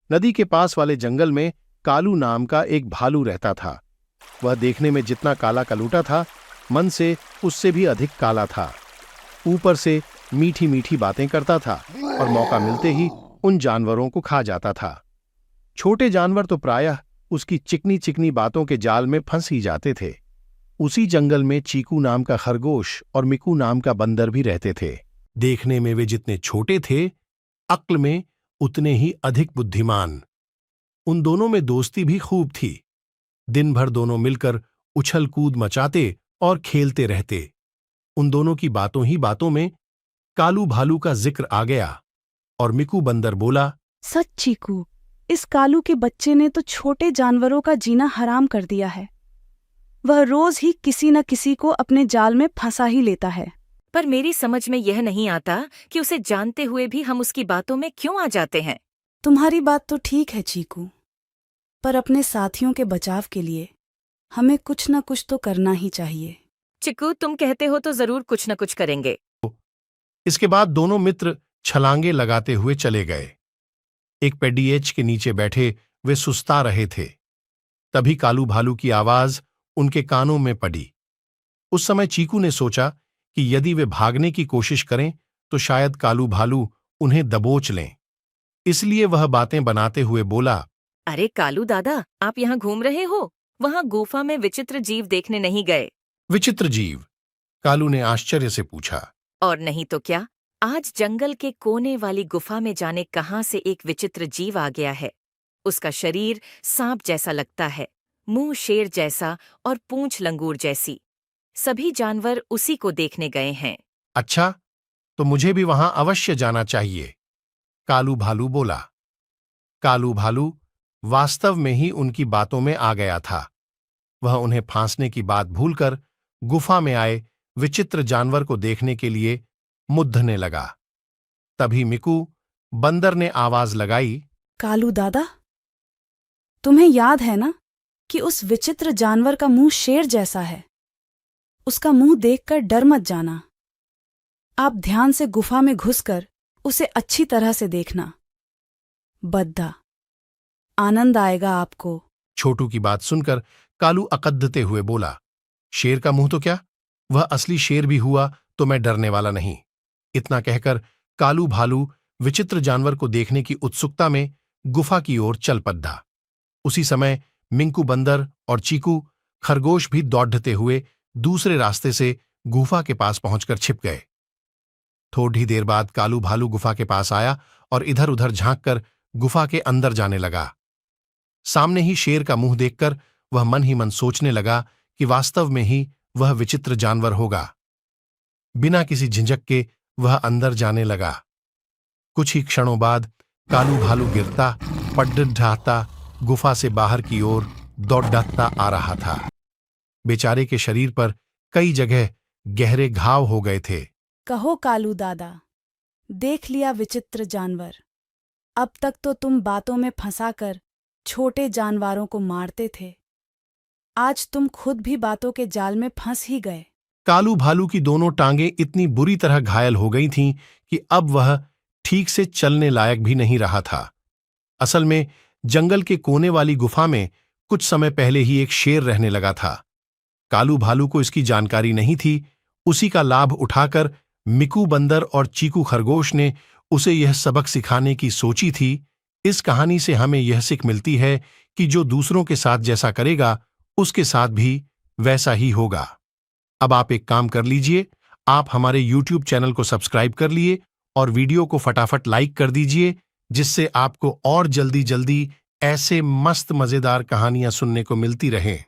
नदी के पास वाले जंगल में कालू नाम का एक भालू रहता था। वह देखने में जितना काला कलूटा था, मन से उससे भी अधिक काला था। ऊपर से मीठी मीठी बातें करता था और मौका मिलते ही उन जानवरों को खा जाता था। छोटे जानवर तो प्रायः उसकी चिकनी चिकनी बातों के जाल में फंस ही जाते थे। उसी जंगल में चीकू नाम का खरगोश और मिकू नाम का बंदर भी रहते थे। देखने में वे जितने छोटे थे, अक्ल में उतने ही अधिक बुद्धिमान। उन दोनों में दोस्ती भी खूब थी। दिन भर दोनों मिलकर उछल कूद मचाते और खेलते रहते। उन दोनों की बातों ही बातों में कालू भालू का जिक्र आ गया और मिकू बंदर बोला, सच चीकू, इस कालू के बच्चे ने तो छोटे जानवरों का जीना हराम कर दिया है। वह रोज ही किसी न किसी को अपने जाल में फंसा ही लेता है। पर मेरी समझ में यह नहीं आता कि उसे जानते हुए भी हम उसकी बातों में क्यों आ जाते हैं। तुम्हारी बात तो ठीक है चीकू, पर अपने साथियों के बचाव के लिए हमें कुछ न कुछ तो करना ही चाहिए। चिक्कू, तुम कहते हो तो जरूर कुछ न कुछ करेंगे। इसके बाद दोनों मित्र छलांगे लगाते हुए चले गए। एक पेड़ीएच के नीचे बैठे वे सुस्ता रहे थे। तभी कालू भालू की आवाज उनके कानों में पड़ी। उस समय चीकू ने सोचा कि यदि वे भागने की कोशिश करें तो शायद कालू भालू उन्हें दबोच लें। इसलिए वह बातें बनाते हुए बोला, अरे कालू दादा, आप यहाँ घूम रहे हो? वहाँ गुफा में विचित्र जीव देखने नहीं गए? विचित्र जीव? कालू ने आश्चर्य से पूछा। और नहीं तो क्या, आज जंगल के कोने वाली गुफा में जाने कहाँ से एक विचित्र जीव आ गया है। उसका शरीर सांप जैसा लगता है, मुंह शेर जैसा और पूंछ लंगूर जैसी। सभी जानवर उसी को देखने गए हैं। अच्छा, तो मुझे भी वहां अवश्य जाना चाहिए, कालू भालू बोला। कालू भालू वास्तव में ही उनकी बातों में आ गया था। वह उन्हें फांसने की बात भूलकर गुफा में आए विचित्र जानवर को देखने के लिए मुद्दने लगा। तभी मिकू बंदर ने आवाज लगाई, कालू दादा, तुम्हें याद है ना कि उस विचित्र जानवर का मुंह शेर जैसा है? उसका मुंह देखकर डर मत जाना। आप ध्यान से गुफा में घुसकर उसे अच्छी तरह से देखना। बद्दा, आनंद आएगा आपको। छोटू की बात सुनकर कालू अकद्दते हुए बोला, शेर का मुंह तो क्या, वह असली शेर भी हुआ तो मैं डरने वाला नहीं। इतना कहकर कालू भालू विचित्र जानवर को देखने की उत्सुकता में गुफा की ओर चल पड़ा। उसी समय मिंकू बंदर और चीकू खरगोश भी दौड़ते हुए दूसरे रास्ते से गुफा के पास पहुंचकर छिप गए। थोड़ी देर बाद कालू भालू गुफा के पास आया और इधर उधर झांककर गुफा के अंदर जाने लगा। सामने ही शेर का मुंह देखकर वह मन ही मन सोचने लगा कि वास्तव में ही वह विचित्र जानवर होगा। बिना किसी झिझक के वह अंदर जाने लगा। कुछ ही क्षणों बाद कालू भालू गिरता पड्ढाता गुफा से बाहर की ओर दौड़ता आ रहा था। बेचारे के शरीर पर कई जगह गहरे घाव हो गए थे। कहो कालू दादा, देख लिया विचित्र जानवर। अब तक तो तुम बातों में फंसाकर छोटे जानवरों को मारते थे, आज तुम खुद भी बातों के जाल में फंस ही गए। कालू भालू की दोनों टांगें इतनी बुरी तरह घायल हो गई थीं कि अब वह ठीक से चलने लायक भी नहीं रहा था। असल में जंगल के कोने वाली गुफा में कुछ समय पहले ही एक शेर रहने लगा था। कालू भालू को इसकी जानकारी नहीं थी। उसी का लाभ उठाकर मिकू बंदर और चीकू खरगोश ने उसे यह सबक सिखाने की सोची थी। इस कहानी से हमें यह सीख मिलती है कि जो दूसरों के साथ जैसा करेगा उसके साथ भी वैसा ही होगा। अब आप एक काम कर लीजिए, आप हमारे YouTube चैनल को सब्सक्राइब कर लिए और वीडियो को फटाफट लाइक कर दीजिए, जिससे आपको और जल्दी जल्दी ऐसे मस्त मजेदार कहानियां सुनने को मिलती रहें।